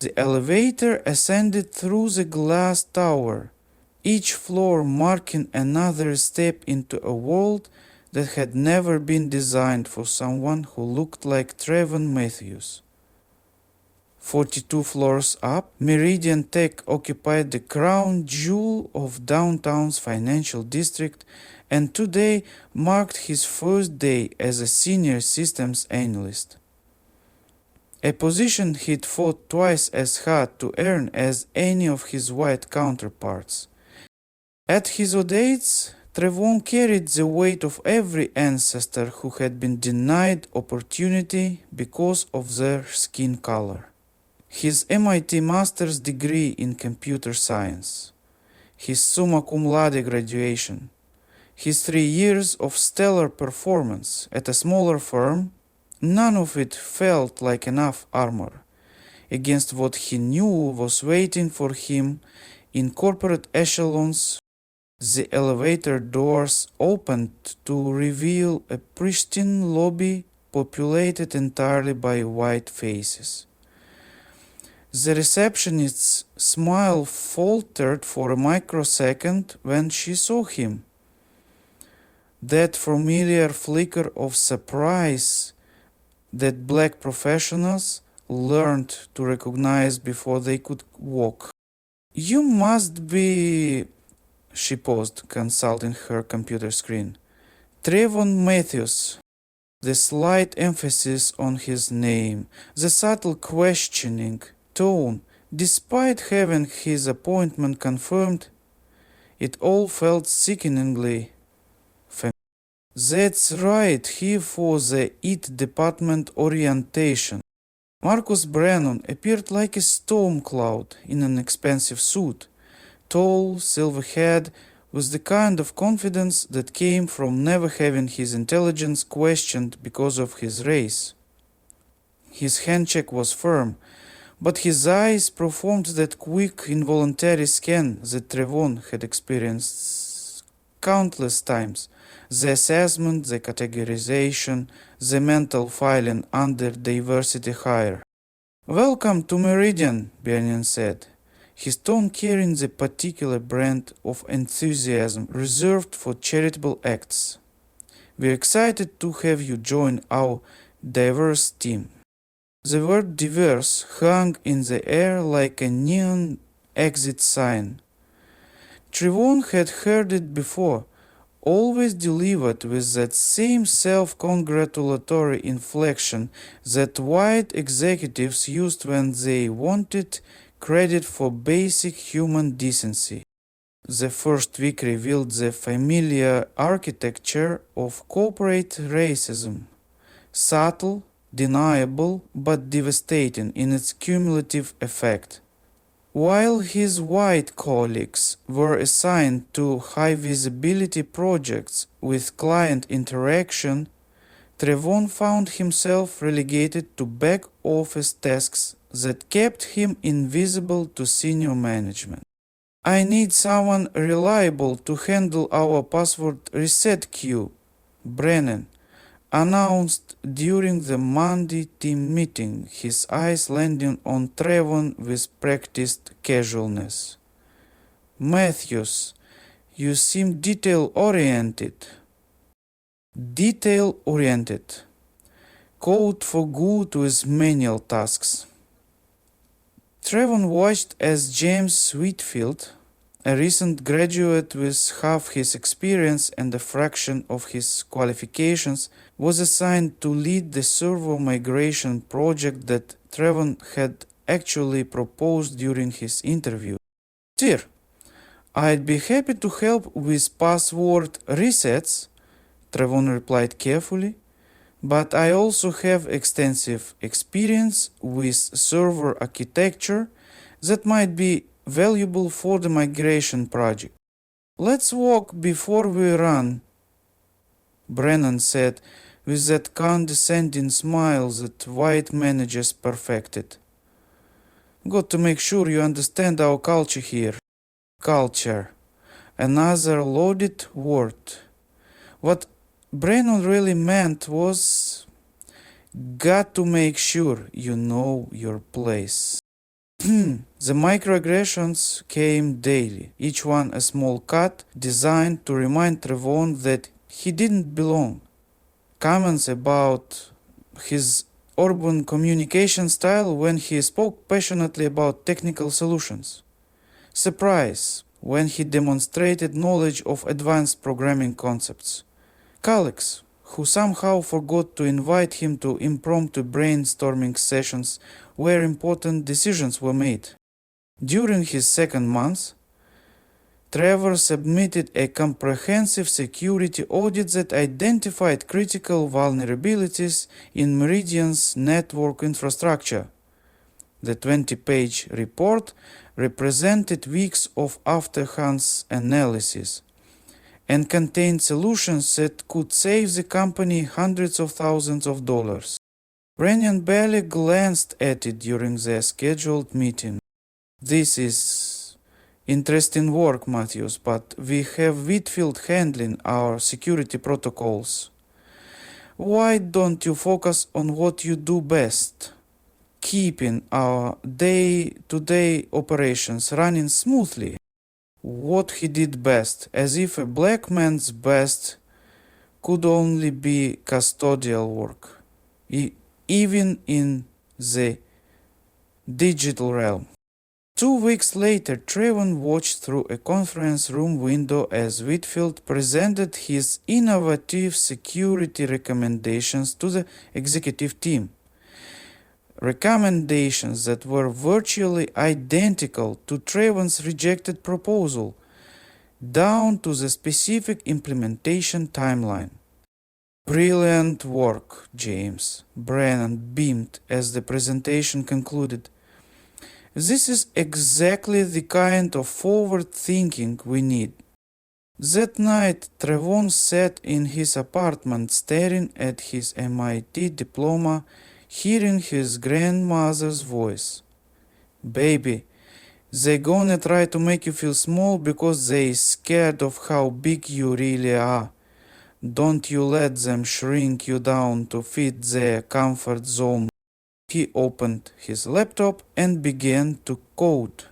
The elevator ascended through the glass tower, each floor marking another step into a world that had never been designed for someone who looked like Trevon Matthews. 42 floors up, Meridian Tech occupied the crown jewel of downtown's financial district and today marked his first day as a senior systems analyst. A position he'd fought twice as hard to earn as any of his white counterparts. At his old age, Trevon carried the weight of every ancestor who had been denied opportunity because of their skin color. His MIT master's degree in computer science, his summa cum laude graduation, his 3 years of stellar performance at a smaller firm, none of it felt like enough armor against what he knew was waiting for him in corporate echelons. The elevator doors opened to reveal a pristine lobby populated entirely by white faces. The receptionist's smile faltered for a microsecond when she saw him. That familiar flicker of surprise that black professionals learned to recognize before they could walk. "You must be," she paused, consulting her computer screen. "Trevon Matthews." The slight emphasis on his name, the subtle questioning tone, despite having his appointment confirmed, it all felt sickeningly familiar. "That's right, here for the IT department orientation." Marcus Brennan appeared like a storm cloud in an expensive suit, tall, silver-haired, with the kind of confidence that came from never having his intelligence questioned because of his race. His handshake was firm, but his eyes performed that quick, involuntary scan that Trevon had experienced countless times. The assessment, the categorization, the mental filing under diversity hire. "Welcome to Meridian," Brennan said, his tone carrying the particular brand of enthusiasm reserved for charitable acts. "We're excited to have you join our diverse team." The word diverse hung in the air like a neon exit sign. Trevon had heard it before, always delivered with that same self-congratulatory inflection that white executives used when they wanted credit for basic human decency. The first week revealed the familiar architecture of corporate racism, subtle, deniable, but devastating in its cumulative effect. While his white colleagues were assigned to high-visibility projects with client interaction, Trevon found himself relegated to back-office tasks that kept him invisible to senior management. "I need someone reliable to handle our password reset queue," Brennan announced during the Monday team meeting, his eyes landing on Trevon with practiced casualness. "Matthews, you seem detail-oriented." Detail-oriented. Code for good with manual tasks. Trevon watched as James Whitfield, a recent graduate with half his experience and a fraction of his qualifications, was assigned to lead the server migration project that Trevon had actually proposed during his interview. "Sir, I'd be happy to help with password resets," Trevon replied carefully, "but I also have extensive experience with server architecture that might be valuable for the migration project." "Let's walk before we run," Brennan said with that condescending smile that white managers perfected. "Got to make sure you understand our culture here." Culture. Another loaded word. What Brennan really meant was, got to make sure you know your place. The microaggressions came daily, each one a small cut designed to remind Trevon that he didn't belong. Comments about his urban communication style when he spoke passionately about technical solutions. Surprise when he demonstrated knowledge of advanced programming concepts. Colleagues who somehow forgot to invite him to impromptu brainstorming sessions where important decisions were made. During his second month, Trevor submitted a comprehensive security audit that identified critical vulnerabilities in Meridian's network infrastructure. The 20-page report represented weeks of after-hands analysis and contained solutions that could save the company hundreds of thousands of dollars. Brennan barely glanced at it during their scheduled meeting. This is interesting work, Matthews, but we have Whitfield handling our security protocols. Why don't you focus on what you do best? Keeping our day-to-day operations running smoothly. What he did best, as if a black man's best could only be custodial work, even in the digital realm. 2 weeks later, Trevon watched through a conference room window as Whitfield presented his innovative security recommendations to the executive team. Recommendations that were virtually identical to Trevon's rejected proposal, down to the specific implementation timeline. Brilliant work, James, Brennan beamed as the presentation concluded. This is exactly the kind of forward thinking we need. That night, Trevon sat in his apartment staring at his MIT diploma, hearing his grandmother's voice. Baby, they gonna try to make you feel small because they scared of how big you really are. Don't you let them shrink you down to fit their comfort zone. He opened his laptop and began to code.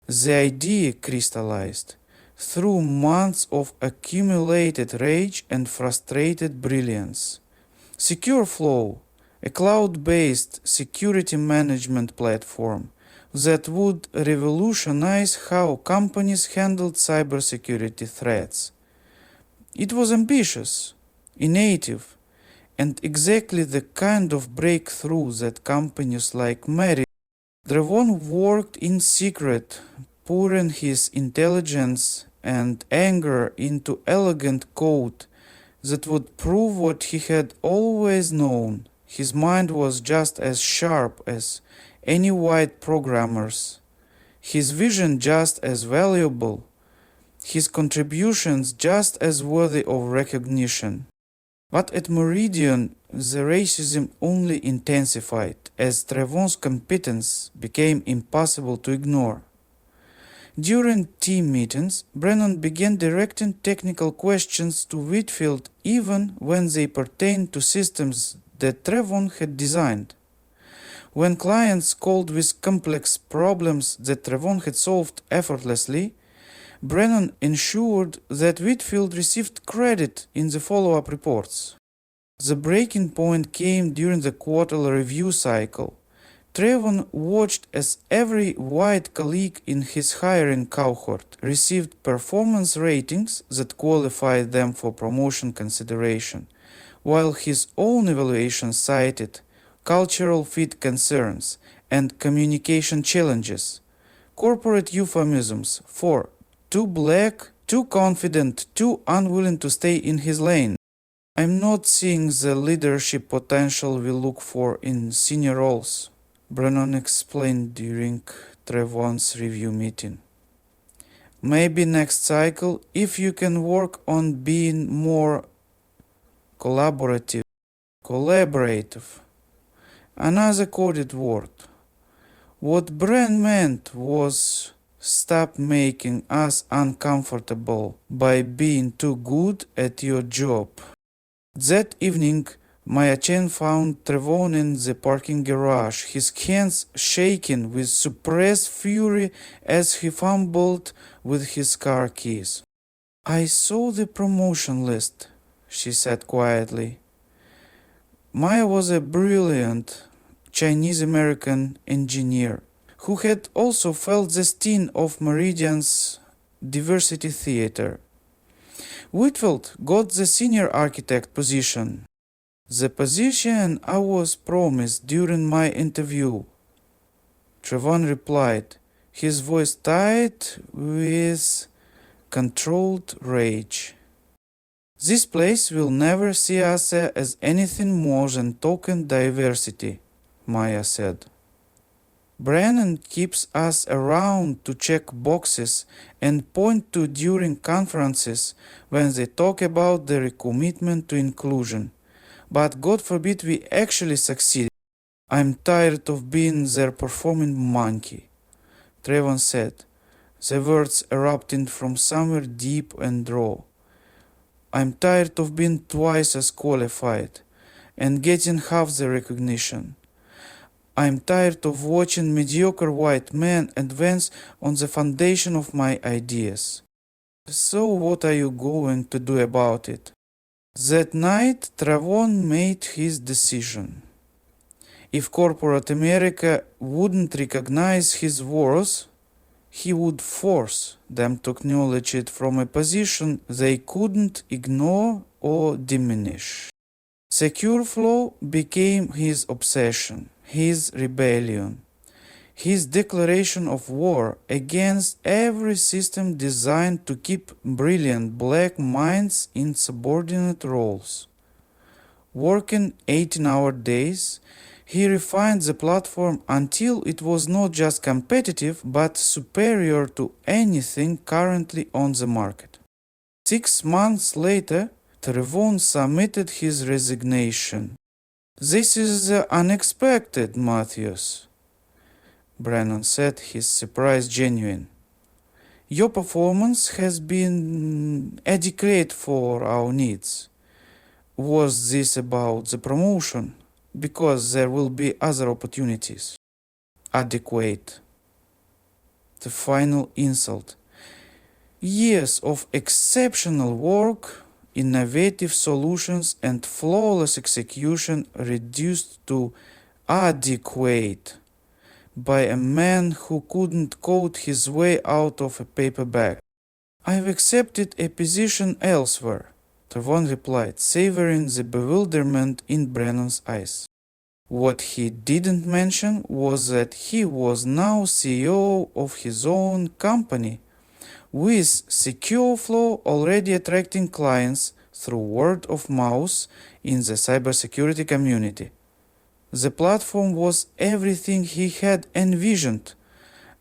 The idea crystallized through months of accumulated rage and frustrated brilliance. SecureFlow, a cloud-based security management platform that would revolutionize how companies handled cybersecurity threats. It was ambitious, innovative, and exactly the kind of breakthrough that companies like Meridian. Trevon worked in secret, pouring his intelligence and anger into elegant code that would prove what he had always known. His mind was just as sharp as any white programmer's, his vision just as valuable, his contributions just as worthy of recognition. But at Meridian, the racism only intensified as Trevon's competence became impossible to ignore. During team meetings, Brennan began directing technical questions to Whitfield even when they pertained to systems that Trevon had designed. When clients called with complex problems that Trevon had solved effortlessly, Brennan ensured that Whitfield received credit in the follow-up reports. The breaking point came during the quarterly review cycle. Trevon watched as every white colleague in his hiring cohort received performance ratings that qualified them for promotion consideration, while his own evaluation cited cultural fit concerns and communication challenges, corporate euphemisms for too black, too confident, too unwilling to stay in his lane. I'm not seeing the leadership potential we look for in senior roles, Brennan explained during Trevon's review meeting. Maybe next cycle, if you can work on being more collaborative. Another coded word. What Bren meant was stop making us uncomfortable by being too good at your job. That evening, Maya Chen found Trevon in the parking garage, his hands shaking with suppressed fury as he fumbled with his car keys. "I saw the promotion list," she said quietly. Maya was a brilliant Chinese-American engineer who had also felt the sting of Meridian's diversity theater. Whitfield got the senior architect position, the position I was promised during my interview. Trevon replied, his voice tight with controlled rage. "This place will never see us as anything more than token diversity," Maya said. "Brennan keeps us around to check boxes and point to during conferences when they talk about their commitment to inclusion. But God forbid we actually succeed. I'm tired of being their performing monkey," Trevon said, the words erupting from somewhere deep and raw. "I'm tired of being twice as qualified and getting half the recognition. I'm tired of watching mediocre white men advance on the foundation of my ideas. So what are you going to do about it?" That night, Trevon made his decision. If corporate America wouldn't recognize his worth, he would force them to acknowledge it from a position they couldn't ignore or diminish. Secure Flow became his obsession, his rebellion, his declaration of war against every system designed to keep brilliant black minds in subordinate roles. Working 18-hour days, he refined the platform until it was not just competitive but superior to anything currently on the market. 6 months later, Trevon submitted his resignation. "This is unexpected, Matthews," Brennan said, his surprise genuine. "Your performance has been adequate for our needs. Was this about the promotion? Because there will be other opportunities." Adequate. The final insult. Years of exceptional work, innovative solutions, and flawless execution reduced to adequate by a man who couldn't code his way out of a paper bag. "I've accepted a position elsewhere," Trevon replied, savoring the bewilderment in Brennan's eyes. What he didn't mention was that he was now CEO of his own company, with Secure Flow already attracting clients through word of mouth in the cybersecurity community. The platform was everything he had envisioned: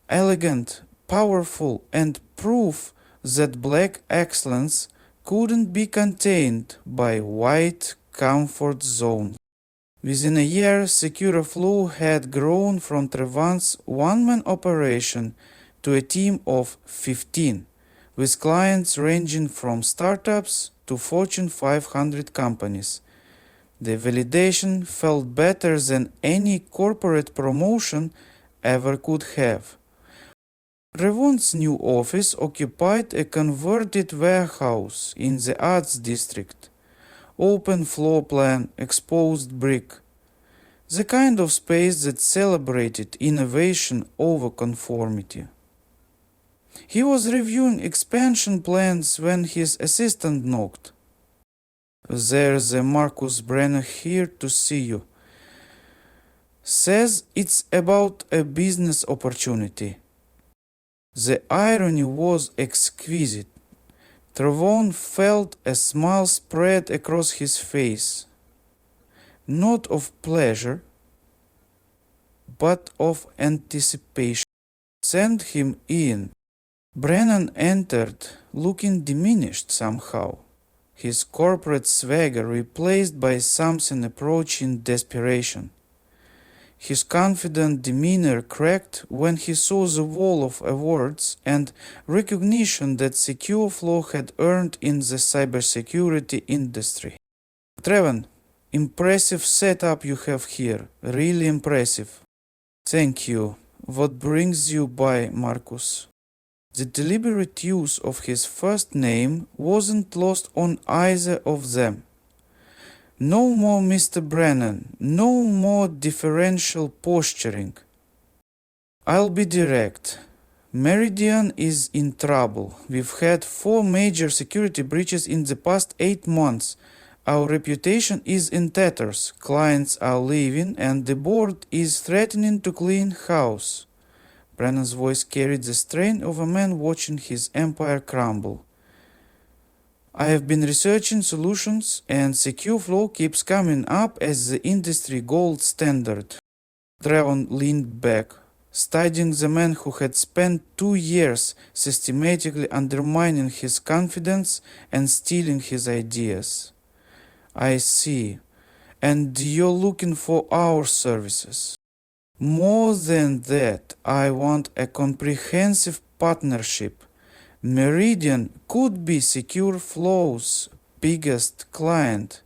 elegant, powerful, and proof that black excellence couldn't be contained by white comfort zones. Within a year, Secure Flow had grown from Trevon's one-man operation to a team of 15, with clients ranging from startups to Fortune 500 companies. The validation felt better than any corporate promotion ever could have. Trevon's new office occupied a converted warehouse in the Arts District. Open floor plan, exposed brick. The kind of space that celebrated innovation over conformity. He was reviewing expansion plans when his assistant knocked. "There's a Marcus Brenner here to see you. Says it's about a business opportunity." The irony was exquisite. Trevon felt a smile spread across his face, not of pleasure, but of anticipation. "Send him in." Brennan entered, looking diminished somehow, his corporate swagger replaced by something approaching desperation. His confident demeanor cracked when he saw the wall of awards and recognition that Secure Flow had earned in the cybersecurity industry. "Trevon," impressive setup you have here. Really impressive. Thank you. What brings you by, Marcus? The deliberate use of his first name wasn't lost on either of them. No more Mr. Brennan, no more differential posturing. I'll be direct. Meridian is in trouble. We've had 4 major security breaches in the past 8 months. Our reputation is in tatters, clients are leaving, and the board is threatening to clean house. Brennan's voice carried the strain of a man watching his empire crumble. I have been researching solutions, and Secure Flow keeps coming up as the industry gold standard. Trevon leaned back, studying the man who had spent 2 years systematically undermining his confidence and stealing his ideas. I see. And you're looking for our services. More than that, I want a comprehensive partnership. Meridian could be Secure Flow's biggest client,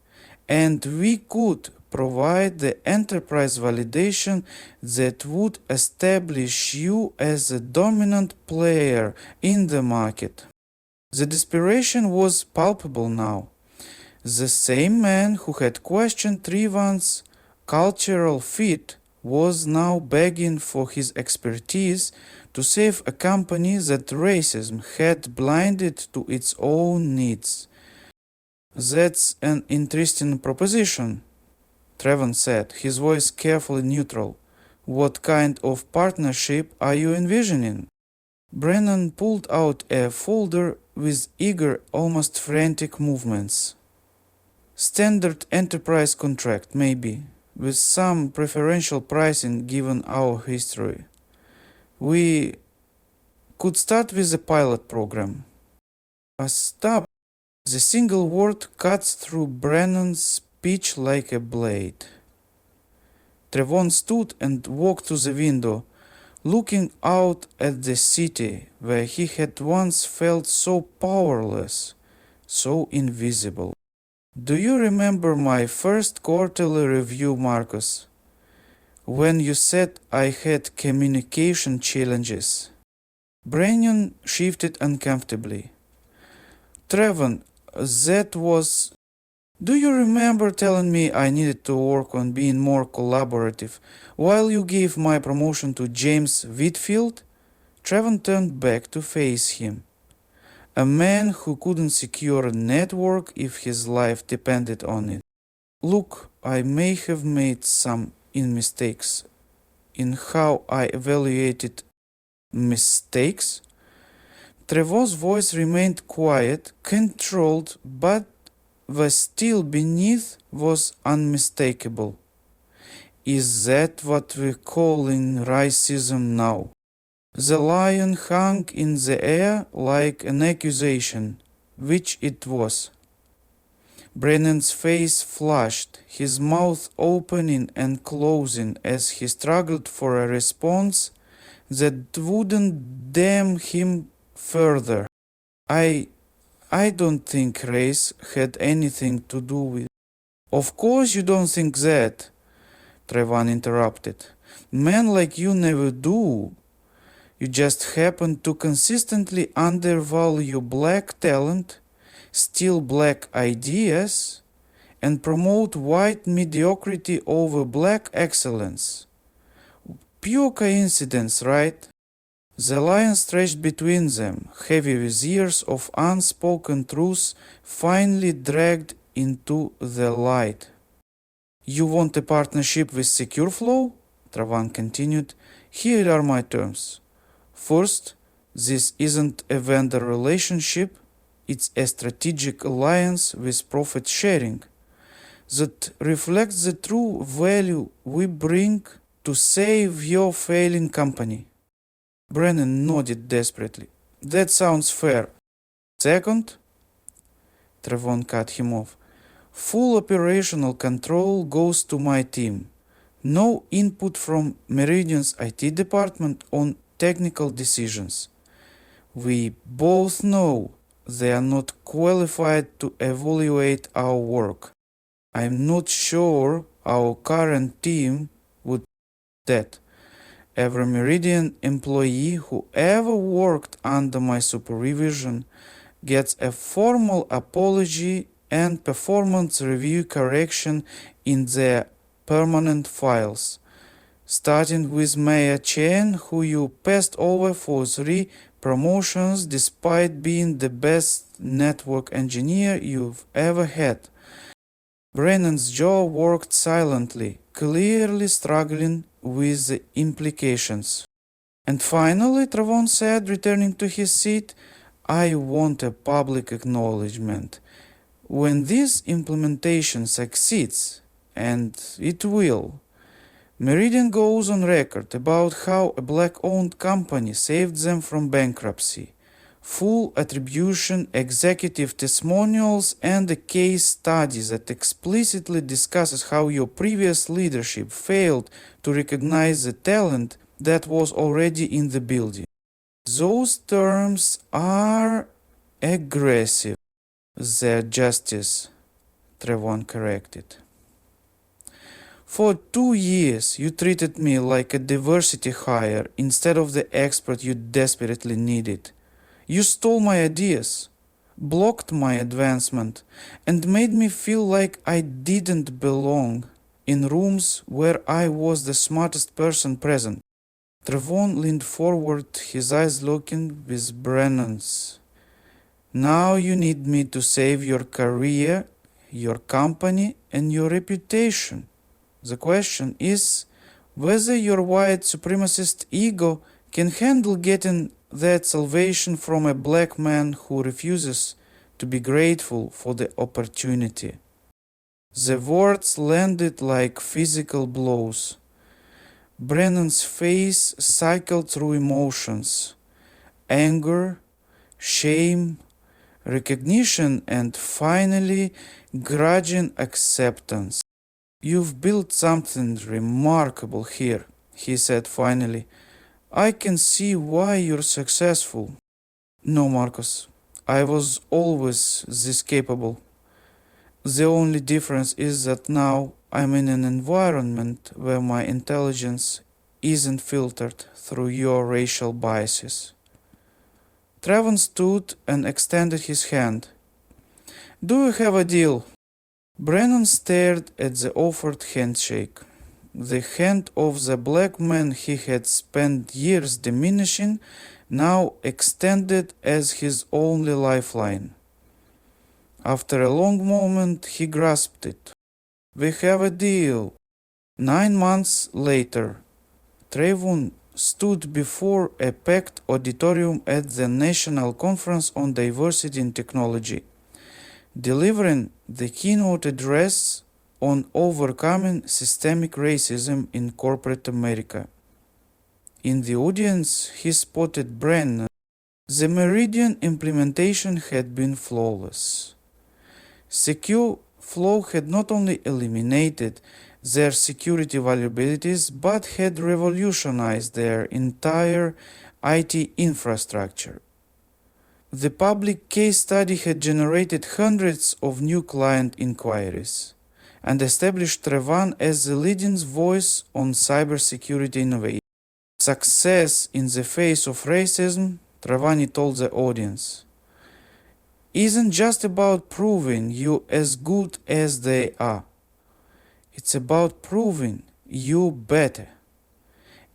and we could provide the enterprise validation that would establish you as a dominant player in the market. The desperation was palpable now. The same man who had questioned Trevon's cultural fit was now begging for his expertise to save a company that racism had blinded to its own needs. That's an interesting proposition, Trevon said, his voice carefully neutral. What kind of partnership are you envisioning? Brennan pulled out a folder with eager, almost frantic movements. Standard enterprise contract, maybe, with some preferential pricing given our history. We could start with a pilot program. A stop. The single word cuts through Brennan's speech like a blade. Trevon stood and walked to the window, looking out at the city where he had once felt so powerless, so invisible. Do you remember my first quarterly review, Marcus? When you said I had communication challenges? Brennan shifted uncomfortably. Trevon, that was... Do you remember telling me I needed to work on being more collaborative while you gave my promotion to James Whitfield? Trevon turned back to face him. A man who couldn't secure a network if his life depended on it. Look, I may have made some mistakes in how I evaluated mistakes. Trevon's voice remained quiet, controlled, but the steel beneath was unmistakable. Is that what we're calling racism now? The lion hung in the air like an accusation, which it was. Brennan's face flushed, his mouth opening and closing as he struggled for a response that wouldn't damn him further. I don't think race had anything to do with... Of course you don't think that, Trevon interrupted. Men like you never do. You just happen to consistently undervalue black talent, steal black ideas, and promote white mediocrity over black excellence. Pure coincidence, right? The line stretched between them, heavy with years of unspoken truth finally dragged into the light. You want a partnership with Secure Flow? Trevon continued. Here are my terms. First, this isn't a vendor relationship, it's a strategic alliance with profit sharing that reflects the true value we bring to save your failing company. Brennan nodded desperately. That sounds fair. Second, Trevon cut him off. Full operational control goes to my team. No input from Meridian's IT department on technical decisions. We both know they are not qualified to evaluate our work. I'm not sure our current team would do that. Every Meridian employee who ever worked under my supervision gets a formal apology and performance review correction in their permanent files, starting with Mayor Chen, who you passed over for 3 promotions despite being the best network engineer you've ever had. Brennan's jaw worked silently, clearly struggling with the implications. And finally, Travon said, returning to his seat, I want a public acknowledgement. When this implementation succeeds, and it will, Meridian goes on record about how a black-owned company saved them from bankruptcy. Full attribution, executive testimonials, and a case study that explicitly discusses how your previous leadership failed to recognize the talent that was already in the building. Those terms are aggressive, their justice, Travon corrected. For 2 years, you treated me like a diversity hire instead of the expert you desperately needed. You stole my ideas, blocked my advancement, and made me feel like I didn't belong in rooms where I was the smartest person present. Travon leaned forward, his eyes looking with Brennan's. Now you need me to save your career, your company, and your reputation. The question is whether your white supremacist ego can handle getting that salvation from a black man who refuses to be grateful for the opportunity. The words landed like physical blows. Brennan's face cycled through emotions: anger, shame, recognition, and finally, grudging acceptance. You've built something remarkable here, he said finally. I can see why you're successful. No, Marcus, I was always this capable. The only difference is that now I'm in an environment where my intelligence isn't filtered through your racial biases. Travon stood and extended his hand. Do you have a deal? Brennan stared at the offered handshake, the hand of the black man he had spent years diminishing, now extended as his only lifeline. After a long moment, he grasped it. We have a deal. 9 months later, Travon stood before a packed auditorium at the National Conference on Diversity in Technology, delivering the keynote address on overcoming systemic racism in corporate America. In the audience, he spotted Brennan. The Meridian implementation had been flawless. Secure Flow had not only eliminated their security vulnerabilities, but had revolutionized their entire IT infrastructure. The public case study had generated hundreds of new client inquiries and established Travon as the leading voice on cybersecurity innovation. Success in the face of racism, Travani told the audience, isn't just about proving you as good as they are. It's about proving you better.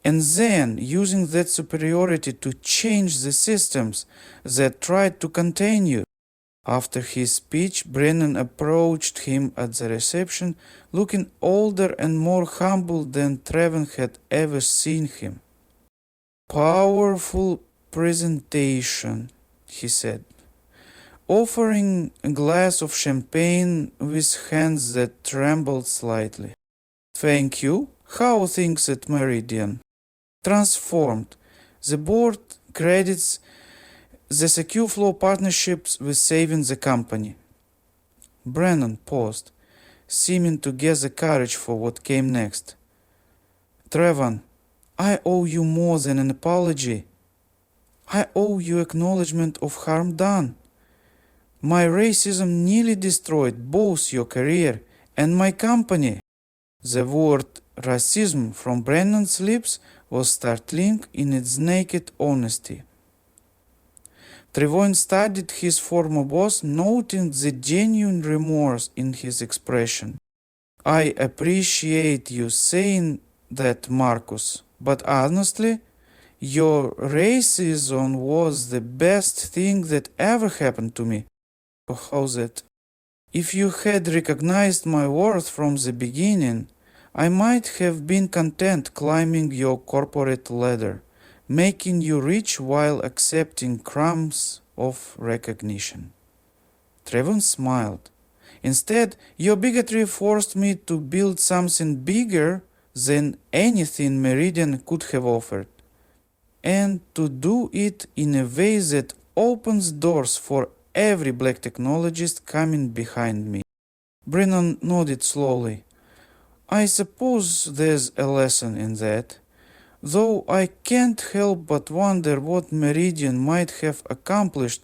And then using that superiority to change the systems that tried to contain you. After his speech, Brennan approached him at the reception, looking older and more humble than Travon had ever seen him. Powerful presentation, he said, offering a glass of champagne with hands that trembled slightly. Thank you. How are things at Meridian? Transformed. The board credits the Secure Flow partnerships with saving the company. Brennan paused, seeming to gather courage for what came next. Travon, I owe you more than an apology. I owe you acknowledgement of harm done. My racism nearly destroyed both your career And my company. The word racism from Brennan's lips was startling in its naked honesty. Trevone studied his former boss, noting the genuine remorse in his expression. I appreciate you saying that, Marcus, but honestly, your racism was the best thing that ever happened to me. Oh, how's that? If you had recognized my worth from the beginning, I might have been content climbing your corporate ladder, making you rich while accepting crumbs of recognition. Trevon smiled. Instead, your bigotry forced me to build something bigger than anything Meridian could have offered, and to do it in a way that opens doors for every black technologist coming behind me. Brennan nodded slowly. I suppose there's a lesson in that, though I can't help but wonder what Meridian might have accomplished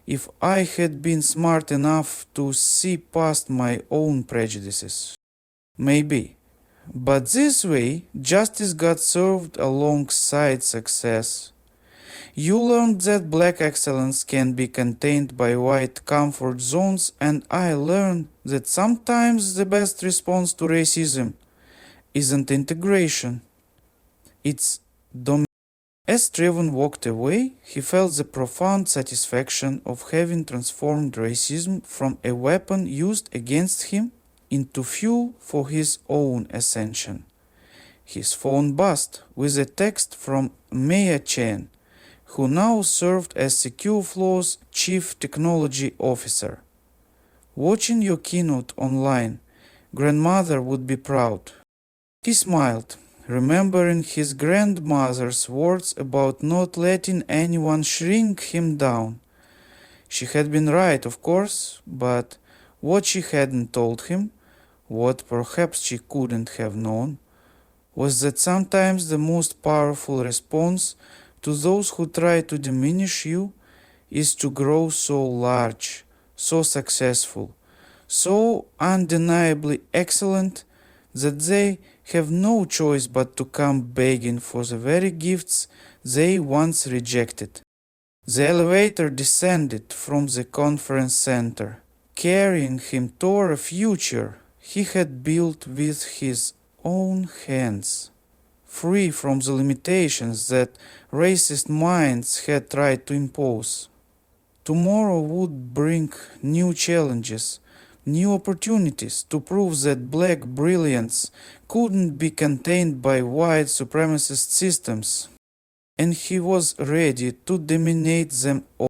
if I had been smart enough to see past my own prejudices. Maybe. But this way, justice got served alongside success. You learned that black excellence can be contained by white comfort zones, and I learned that sometimes the best response to racism isn't integration, it's domination. As Trevon walked away, he felt the profound satisfaction of having transformed racism from a weapon used against him into fuel for his own ascension. His phone buzzed with a text from Maya Chen, who now served as SecureFlow's Chief Technology Officer. Watching your keynote online, grandmother would be proud. He smiled, remembering his grandmother's words about not letting anyone shrink him down. She had been right, of course, but what she hadn't told him, what perhaps she couldn't have known, was that sometimes the most powerful response to those who try to diminish you is to grow so large, so successful, so undeniably excellent that they have no choice but to come begging for the very gifts they once rejected. The elevator descended from the conference center, carrying him toward a future he had built with his own hands, free from the limitations that racist minds had tried to impose. Tomorrow would bring new challenges, new opportunities to prove that black brilliance couldn't be contained by white supremacist systems, and he was ready to dominate them all.